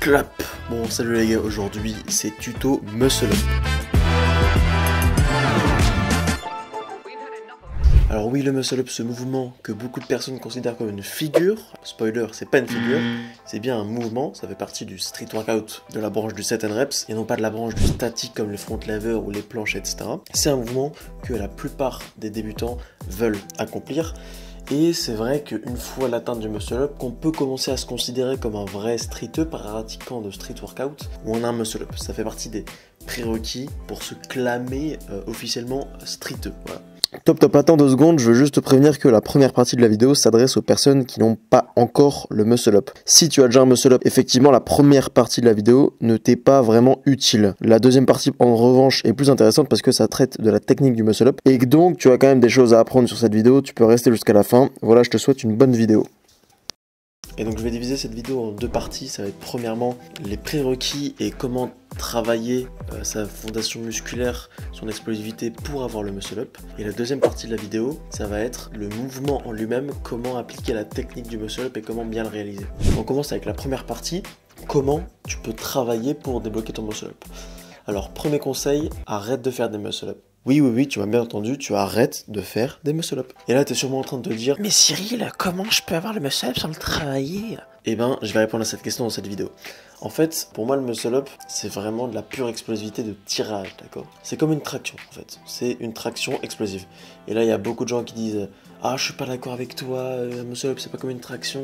clap. Bon salut les gars, aujourd'hui c'est tuto muscle up. Alors oui, le muscle up, ce mouvement que beaucoup de personnes considèrent comme une figure, spoiler, c'est pas une figure, c'est bien un mouvement, ça fait partie du street workout de la branche du set and reps, et non pas de la branche du statique comme les front lever ou les planches, etc. C'est un mouvement que la plupart des débutants veulent accomplir, et c'est vrai qu'une fois l'atteinte du muscle up, qu'on peut commencer à se considérer comme un vrai streeteux pratiquant de street workout, où on a un muscle up. Ça fait partie des prérequis pour se clamer officiellement streeteux, voilà. Top, attends 2 secondes, je veux juste te prévenir que la première partie de la vidéo s'adresse aux personnes qui n'ont pas encore le muscle up. Si tu as déjà un muscle up, effectivement la première partie de la vidéo ne t'est pas vraiment utile. La deuxième partie en revanche est plus intéressante parce que ça traite de la technique du muscle up et donc tu as quand même des choses à apprendre sur cette vidéo, tu peux rester jusqu'à la fin. Voilà, je te souhaite une bonne vidéo. Et donc je vais diviser cette vidéo en 2 parties, ça va être premièrement les prérequis et comment travailler sa fondation musculaire, son explosivité pour avoir le muscle up. Et la deuxième partie de la vidéo, ça va être le mouvement en lui-même, comment appliquer la technique du muscle up et comment bien le réaliser. On commence avec la première partie, comment tu peux travailler pour débloquer ton muscle up. Alors premier conseil, arrête de faire des muscle up. Oui, tu m'as bien entendu, tu arrêtes de faire des muscle up. Et là, tu es sûrement en train de te dire, mais Cyril, comment je peux avoir le muscle up sans le travailler? Eh ben, je vais répondre à cette question dans cette vidéo. En fait, pour moi, le muscle up, c'est vraiment de la pure explosivité de tirage, d'accord? C'est comme une traction, en fait. C'est une traction explosive. Et là, il y a beaucoup de gens qui disent, ah, je suis pas d'accord avec toi, le muscle up, c'est pas comme une traction.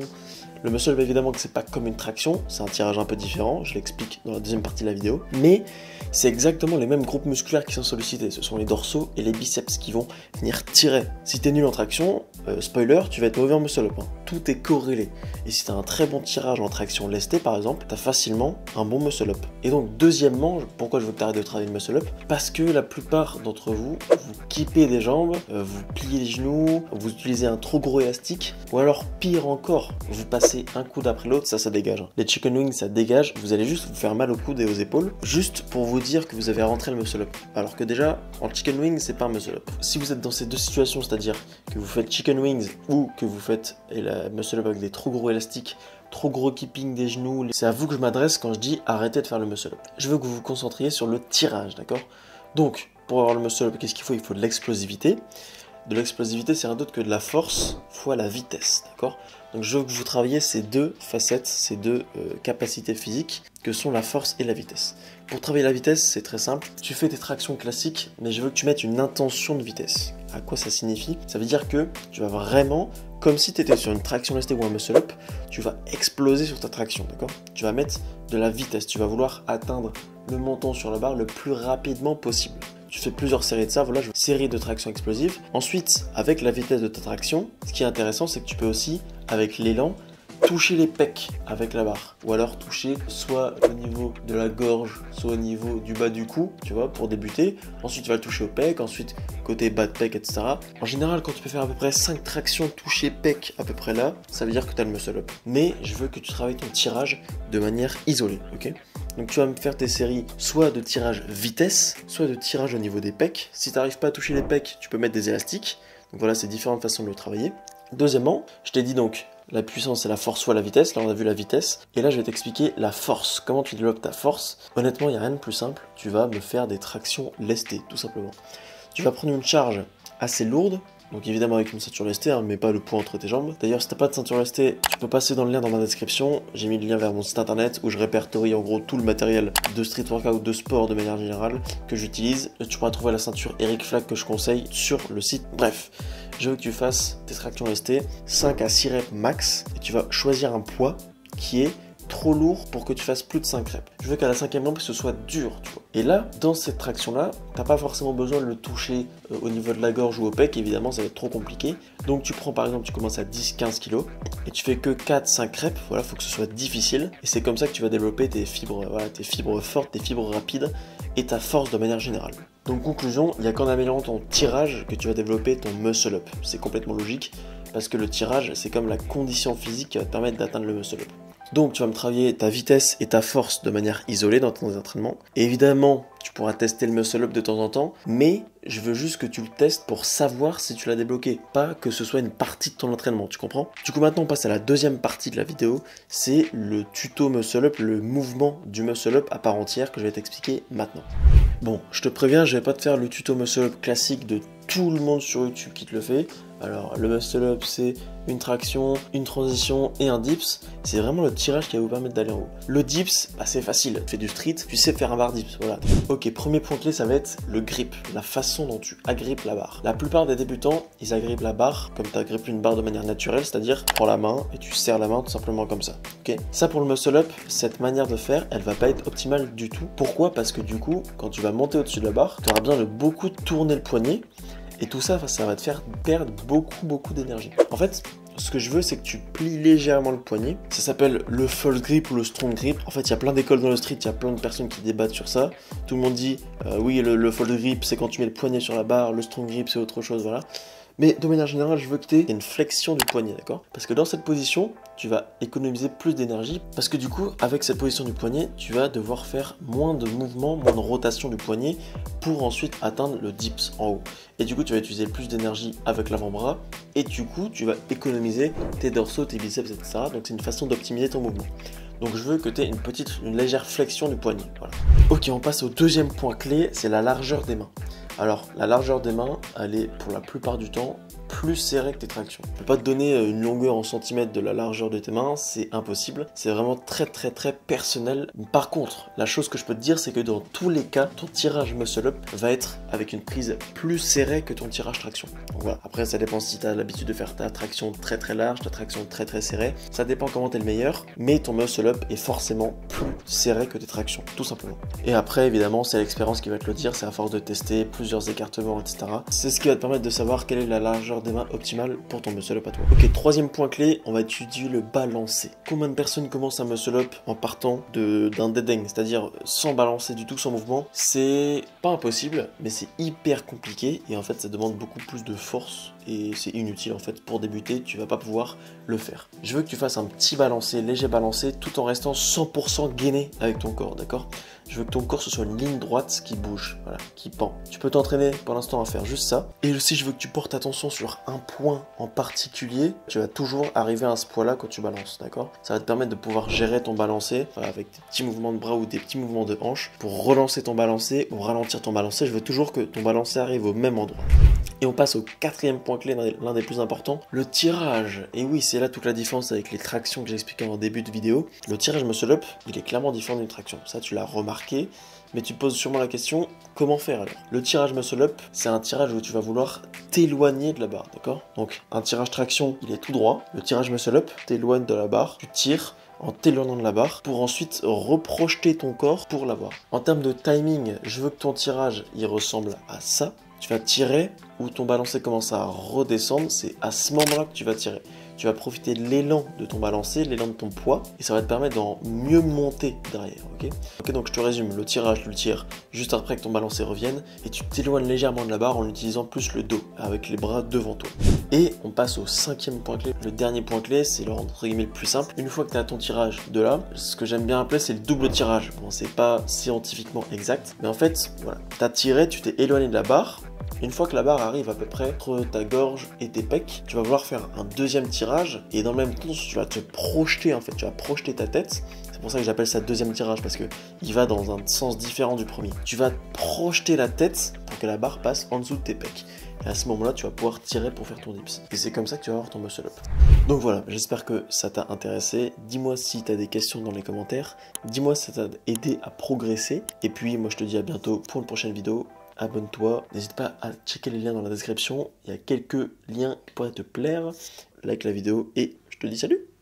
Le muscle up, évidemment que c'est pas comme une traction, c'est un tirage un peu différent, je l'explique dans la deuxième partie de la vidéo, mais c'est exactement les mêmes groupes musculaires qui sont sollicités, ce sont les dorsaux et les biceps qui vont venir tirer. Si t'es nul en traction, spoiler, tu vas être mauvais en muscle up, hein. Tout est corrélé. Et si t'as un très bon tirage en traction lestée par exemple, t'as facilement un bon muscle up. Et donc deuxièmement, pourquoi je veux que t'arrêtes de travailler le muscle up? Parce que la plupart d'entre vous, vous kippez des jambes, vous pliez les genoux, vous utilisez un trop gros élastique, ou alors pire encore, vous passez un coude après l'autre, ça dégage. Hein. Les chicken wings, ça dégage, vous allez juste vous faire mal au coude et aux épaules, juste pour vous dire que vous avez rentré le muscle up. Alors que déjà, en chicken wings, c'est pas un muscle up. Si vous êtes dans ces deux situations, c'est-à-dire que vous faites chicken wings ou que vous faites la muscle up avec des trop gros élastiques, trop gros keeping des genoux, c'est à vous que je m'adresse quand je dis arrêtez de faire le muscle up. Je veux que vous vous concentriez sur le tirage, d'accord? Donc, pour avoir le muscle up, qu'est-ce qu'il faut? Il faut de l'explosivité. De l'explosivité, c'est rien d'autre que de la force fois la vitesse, d'accord? Donc je veux que vous travailliez ces deux facettes, ces deux capacités physiques que sont la force et la vitesse. Pour travailler la vitesse, c'est très simple. Tu fais tes tractions classiques, mais je veux que tu mettes une intention de vitesse. À quoi ça signifie? Ça veut dire que tu vas vraiment, comme si tu étais sur une traction lestée ou un muscle up, tu vas exploser sur ta traction, d'accord? Tu vas mettre de la vitesse, tu vas vouloir atteindre le menton sur la barre le plus rapidement possible. Tu fais plusieurs séries de ça, voilà, série de traction explosive. Ensuite, avec la vitesse de ta traction, ce qui est intéressant, c'est que tu peux aussi, avec l'élan, toucher les pecs avec la barre. Ou alors toucher soit au niveau de la gorge, soit au niveau du bas du cou, tu vois, pour débuter. Ensuite, tu vas le toucher au pec, ensuite côté bas de pec, etc. En général, quand tu peux faire à peu près 5 tractions toucher pec à peu près là, ça veut dire que tu as le muscle up. Mais je veux que tu travailles ton tirage de manière isolée, ok? Donc tu vas me faire tes séries soit de tirage vitesse, soit de tirage au niveau des pecs. Si tu n'arrives pas à toucher les pecs, tu peux mettre des élastiques. Donc voilà, c'est différentes façons de le travailler. Deuxièmement, je t'ai dit donc la puissance et la force fois la vitesse. Là, on a vu la vitesse. Et là, je vais t'expliquer la force. Comment tu développes ta force. Honnêtement, il n'y a rien de plus simple. Tu vas me faire des tractions lestées, tout simplement. Tu vas prendre une charge assez lourde. Donc évidemment avec une ceinture lestée, hein, mais pas le poids entre tes jambes. D'ailleurs, si t'as pas de ceinture lestée, tu peux passer dans le lien dans ma description. J'ai mis le lien vers mon site internet où je répertorie en gros tout le matériel de street workout, de sport de manière générale que j'utilise. Tu pourras trouver la ceinture Eric Flack que je conseille sur le site. Bref, je veux que tu fasses tes tractions lestées, 5 à 6 reps max, et tu vas choisir un poids qui est trop lourd pour que tu fasses plus de 5 reps. Je veux qu'à la 5e rampe, ce soit dur, tu vois. Et là, dans cette traction-là, t'as pas forcément besoin de le toucher au niveau de la gorge ou au pec, évidemment, ça va être trop compliqué. Donc tu prends par exemple, tu commences à 10-15 kg et tu fais que 4-5 reps, voilà, faut que ce soit difficile. Et c'est comme ça que tu vas développer tes fibres, voilà, tes fibres fortes, tes fibres rapides et ta force de manière générale. Donc conclusion, il n'y a qu'en améliorant ton tirage que tu vas développer ton muscle up. C'est complètement logique parce que le tirage, c'est comme la condition physique qui va te permettre d'atteindre le muscle up. Donc tu vas me travailler ta vitesse et ta force de manière isolée dans ton entraînement. Et évidemment, tu pourras tester le muscle up de temps en temps, mais je veux juste que tu le testes pour savoir si tu l'as débloqué, pas que ce soit une partie de ton entraînement, tu comprends? Du coup maintenant on passe à la deuxième partie de la vidéo, c'est le tuto muscle up, le mouvement du muscle up à part entière que je vais t'expliquer maintenant. Bon, je te préviens, je vais pas te faire le tuto muscle up classique de tout le monde sur YouTube qui te le fait. Alors le muscle up c'est une traction, une transition et un dips. C'est vraiment le tirage qui va vous permettre d'aller en haut. Le dips, bah, c'est facile, tu fais du street, tu sais faire un bar dips, voilà. Ok, premier point clé, ça va être le grip, la façon dont tu agrippes la barre. La plupart des débutants, ils agrippent la barre comme tu agrippes une barre de manière naturelle, c'est-à-dire tu prends la main et tu serres la main tout simplement comme ça. Ok. Ça pour le muscle up, cette manière de faire, elle va pas être optimale du tout. Pourquoi? Parce que du coup, quand tu vas monter au-dessus de la barre, tu auras besoin de beaucoup tourner le poignet. Et tout ça, ça va te faire perdre beaucoup d'énergie. En fait, ce que je veux, c'est que tu plies légèrement le poignet. Ça s'appelle le false grip ou le strong grip. En fait, il y a plein d'écoles dans le street, il y a plein de personnes qui débattent sur ça. Tout le monde dit, oui, le false grip, c'est quand tu mets le poignet sur la barre, le strong grip, c'est autre chose, voilà. Mais de manière générale, je veux que tu aies une flexion du poignet, d'accord? Parce que dans cette position, tu vas économiser plus d'énergie. Parce que du coup, avec cette position du poignet, tu vas devoir faire moins de mouvements, moins de rotation du poignet pour ensuite atteindre le dips en haut. Et du coup, tu vas utiliser plus d'énergie avec l'avant-bras. Et du coup, tu vas économiser tes dorsaux, tes biceps, etc. Donc c'est une façon d'optimiser ton mouvement. Donc je veux que tu aies une légère flexion du poignet. Voilà. Ok, on passe au deuxième point clé, c'est la largeur des mains. Alors, la largeur des mains, elle est pour la plupart du temps plus serrée que tes tractions. Je ne peux pas te donner une longueur en centimètres de la largeur de tes mains, c'est impossible. C'est vraiment très personnel. Par contre, la chose que je peux te dire, c'est que dans tous les cas, ton tirage muscle up va être avec une prise plus serrée que ton tirage traction. Donc voilà. Après, ça dépend si tu as l'habitude de faire ta traction très large, ta traction très serrée. Ça dépend comment tu es le meilleur, mais ton muscle up est forcément plus serré que tes tractions, tout simplement. Et après, évidemment, c'est l'expérience qui va te le dire, c'est à force de tester plusieurs écartements, etc. C'est ce qui va te permettre de savoir quelle est la largeur des mains optimale pour ton muscle up à toi. Ok, troisième point clé, on va étudier le balancer. Combien de personnes commencent un muscle up en partant d'un dead hang, c'est-à-dire sans balancer du tout, sans mouvement? C'est pas impossible, mais c'est hyper compliqué et en fait ça demande beaucoup plus de force et c'est inutile en fait. Pour débuter, tu vas pas pouvoir le faire. Je veux que tu fasses un petit balancé, léger balancé, tout en restant 100% gainé avec ton corps, d'accord? Je veux que ton corps ce soit une ligne droite qui bouge, voilà, qui pend. Tu peux t'entraîner pour l'instant à faire juste ça. Et aussi, je veux que tu portes attention sur un point en particulier. Tu vas toujours arriver à ce point-là quand tu balances, d'accord? Ça va te permettre de pouvoir gérer ton balancé avec des petits mouvements de bras ou des petits mouvements de hanche. Pour relancer ton balancé ou ralentir ton balancé, je veux toujours que ton balancé arrive au même endroit. Et on passe au quatrième point clé, l'un des plus importants, le tirage. Et oui, c'est là toute la différence avec les tractions que j'ai expliquées en début de vidéo. Le tirage muscle up, il est clairement différent d'une traction. Ça, tu l'as remarqué, mais tu te poses sûrement la question, comment faire alors? Le tirage muscle up, c'est un tirage où tu vas vouloir t'éloigner de la barre, d'accord? Donc, un tirage traction, il est tout droit. Le tirage muscle up, t'éloignes de la barre, tu tires en t'éloignant de la barre pour ensuite reprojeter ton corps pour l'avoir. En termes de timing, je veux que ton tirage, il ressemble à ça. Tu vas tirer où ton balancé commence à redescendre, c'est à ce moment-là que tu vas tirer. Tu vas profiter de l'élan de ton balancé, l'élan de ton poids, et ça va te permettre d'en mieux monter derrière, ok? Ok, donc je te résume, le tirage, tu le tires juste après que ton balancé revienne, et tu t'éloignes légèrement de la barre en utilisant plus le dos, avec les bras devant toi. Et on passe au cinquième point clé. Le dernier point clé, c'est le entre guillemets le plus simple. Une fois que tu as ton tirage de là, ce que j'aime bien appeler, c'est le double tirage. Bon, c'est pas scientifiquement exact, mais en fait, voilà, tu as tiré, tu t'es éloigné de la barre. Une fois que la barre arrive à peu près entre ta gorge et tes pecs, tu vas vouloir faire un deuxième tirage et dans le même temps, tu vas te projeter en fait, tu vas projeter ta tête. C'est pour ça que j'appelle ça deuxième tirage parce que il va dans un sens différent du premier. Tu vas projeter la tête pour que la barre passe en dessous de tes pecs. Et à ce moment-là, tu vas pouvoir tirer pour faire ton dips. Et c'est comme ça que tu vas avoir ton muscle up. Donc voilà, j'espère que ça t'a intéressé. Dis-moi si tu as des questions dans les commentaires. Dis-moi si ça t'a aidé à progresser. Et puis, moi, je te dis à bientôt pour une prochaine vidéo. Abonne-toi, n'hésite pas à checker les liens dans la description, il y a quelques liens qui pourraient te plaire, like la vidéo et je te dis salut!